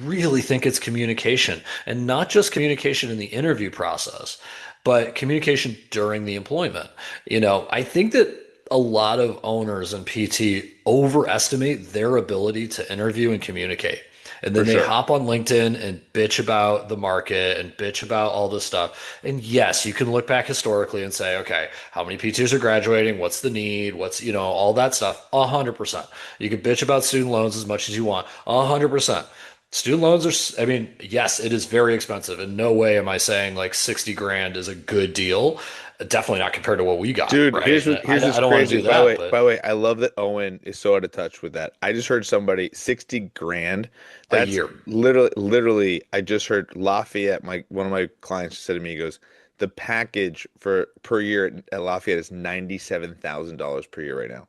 really think it's communication, and not just communication in the interview process, but communication during the employment. I think that a lot of owners and PT overestimate their ability to interview and communicate. And For then they sure. hop on LinkedIn and bitch about the market and bitch about all this stuff. And yes, you can look back historically and say, okay, how many PTs are graduating? What's the need? All that stuff. 100%. You can bitch about student loans as much as you want. 100%. Student loans are, I mean, yes, it is very expensive. In no way am I saying like 60 grand is a good deal. Definitely not compared to what we got, Dude, right? here's this I don't want to crazy. do that, By but the way, I love that Owen is so out of touch with that. I just heard somebody 60 grand. a That's year. literally. I just heard Lafayette. My one of my clients said to me, he goes, the package for per year at Lafayette is $97,000 per year right now.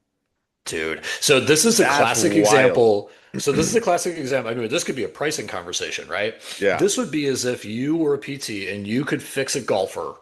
Dude. So this is a That's classic wild. example. So this is a classic example. I mean, this could be a pricing conversation, right? Yeah, This would be as if you were a PT and you could fix a golfer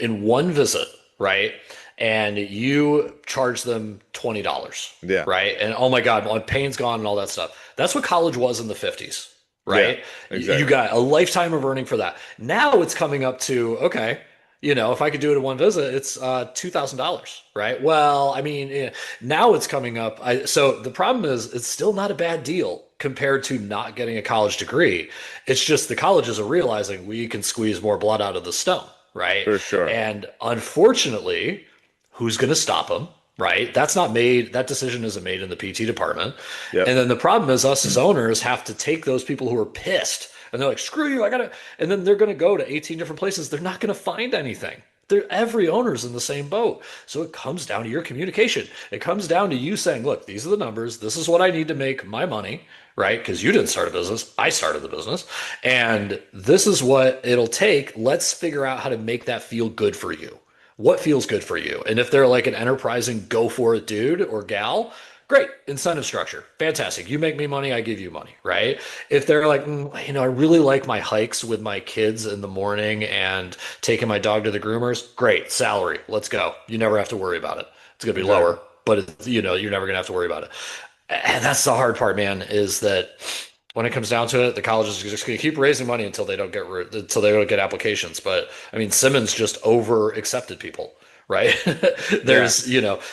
in one visit, right? And you charge them $20, yeah, right? And oh my God, my pain's gone and all that stuff. That's what college was in the 50s, yeah, right? You exactly. got a lifetime of earning for that. Now it's coming up to, okay, if I could do it in one visit, it's $2,000, right? Well, I mean, now it's coming up. So the problem is, it's still not a bad deal compared to not getting a college degree. It's just the colleges are realizing we can squeeze more blood out of the stone, right? For sure. And unfortunately, who's going to stop them? Right? That's not made, that decision isn't made in the PT department. Yep. And then the problem is us as owners have to take those people who are pissed and they're like, screw you, I gotta, and then they're gonna go to 18 different places. They're not gonna find anything. Every owner's in the same boat. So it comes down to your communication. It comes down to you saying, look, these are the numbers. This is what I need to make my money, right? Because you didn't start a business. I started the business. And this is what it'll take. Let's figure out how to make that feel good for you. What feels good for you? And if they're like an enterprising go for it dude or gal, great. Incentive structure. Fantastic. You make me money, I give you money, right? If they're like, I really like my hikes with my kids in the morning and taking my dog to the groomers, great. Salary. Let's go. You never have to worry about it. It's going to be Exactly. lower, but you're never going to have to worry about it. And that's the hard part, man, is that when it comes down to it, the colleges are just going to keep raising money until they don't get applications. But I mean, Simmons just over accepted people, right? Yeah.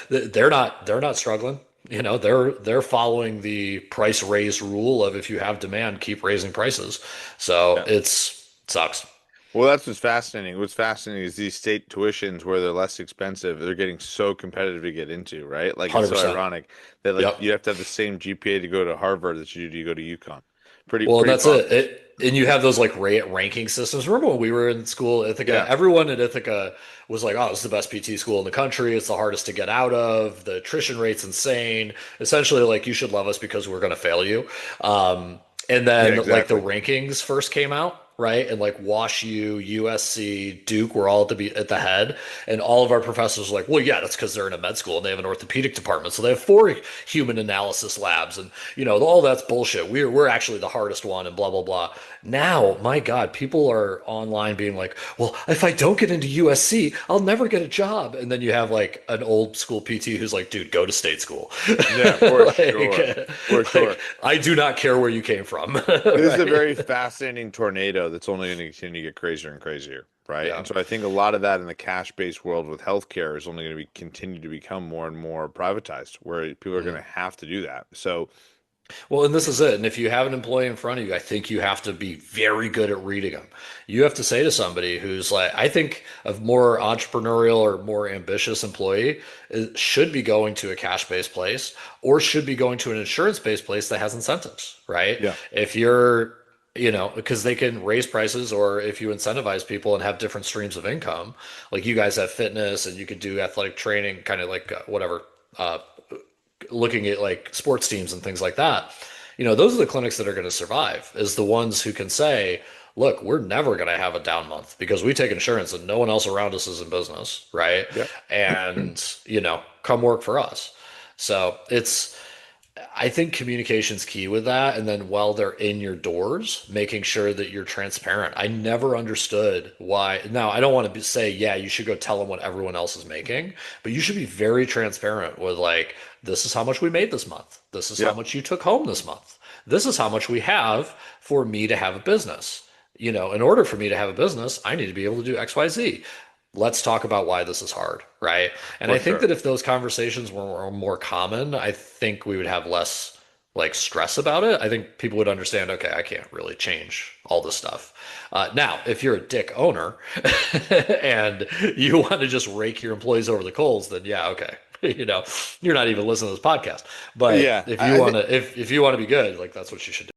They're not struggling. They're following the price raise rule of if you have demand, keep raising prices. So Yeah. it sucks. Well, that's what's fascinating. What's fascinating is these state tuitions where they're less expensive, they're getting so competitive to get into, right? Like it's so 100%. ironic that like Yep. you have to have the same GPA to go to Harvard that you do to go to UConn. Pretty Well, and pretty that's it. bonkers. And you have those like ranking systems. Remember when we were in school, Ithaca? Yeah. Everyone at Ithaca was like, "Oh, it's the best PT school in the country. It's the hardest to get out of. The attrition rate's insane. Essentially, like you should love us because we're going to fail you." And Yeah, then like the exactly. rankings first came out, right? And like Wash U, USC, Duke were all at the head, and all of our professors were like, "Well, yeah, that's because they're in a med school and they have an orthopedic department, so they have four human analysis labs, and all that's bullshit. We're actually the hardest one, and blah blah blah." Now, my God, people are online being like, "Well, if I don't get into USC, I'll never get a job." And then you have like an old school PT who's like, "Dude, go to state school." Yeah, for like, sure. For sure. I do not care where you came from, This is a right? very fascinating tornado that's only going to continue to get crazier and crazier, right? Yeah. And so I think a lot of that in the cash-based world with healthcare is only going to be continue to become more and more privatized, where people are going Mhm. to have to do that. So Well, and this is it. And if you have an employee in front of you, I think you have to be very good at reading them. You have to say to somebody who's like, I think a more entrepreneurial or more ambitious employee should be going to a cash-based place or should be going to an insurance-based place that has incentives, right? yeah, If you're, because they can raise prices, or if you incentivize people and have different streams of income, like you guys have fitness and you could do athletic training, kind of like whatever, uh, looking at like sports teams and things like that, those are the clinics that are going to survive, is the ones who can say, look, we're never going to have a down month because we take insurance and no one else around us is in business, right? yeah. And, come work for us. So I think communication's key with that. And then while they're in your doors, making sure that you're transparent. I never understood why. Now, I don't want to say, yeah, you should go tell them what everyone else is making, but you should be very transparent with like, this is how much we made this month. This is how Yeah. much you took home this month. this is how much we have for me to have a business. In order for me to have a business, I need to be able to do XYZ. Let's talk about why this is hard, right? And For I think sure. that if those conversations were more common, I think we would have less like stress about it. I think people would understand, okay, I can't really change all this stuff. Now, if you're a dick owner and you want to just rake your employees over the coals, then yeah, okay. You're not even listening to this podcast. But Yeah, if you I want think to, if you want to be good, like that's what you should do.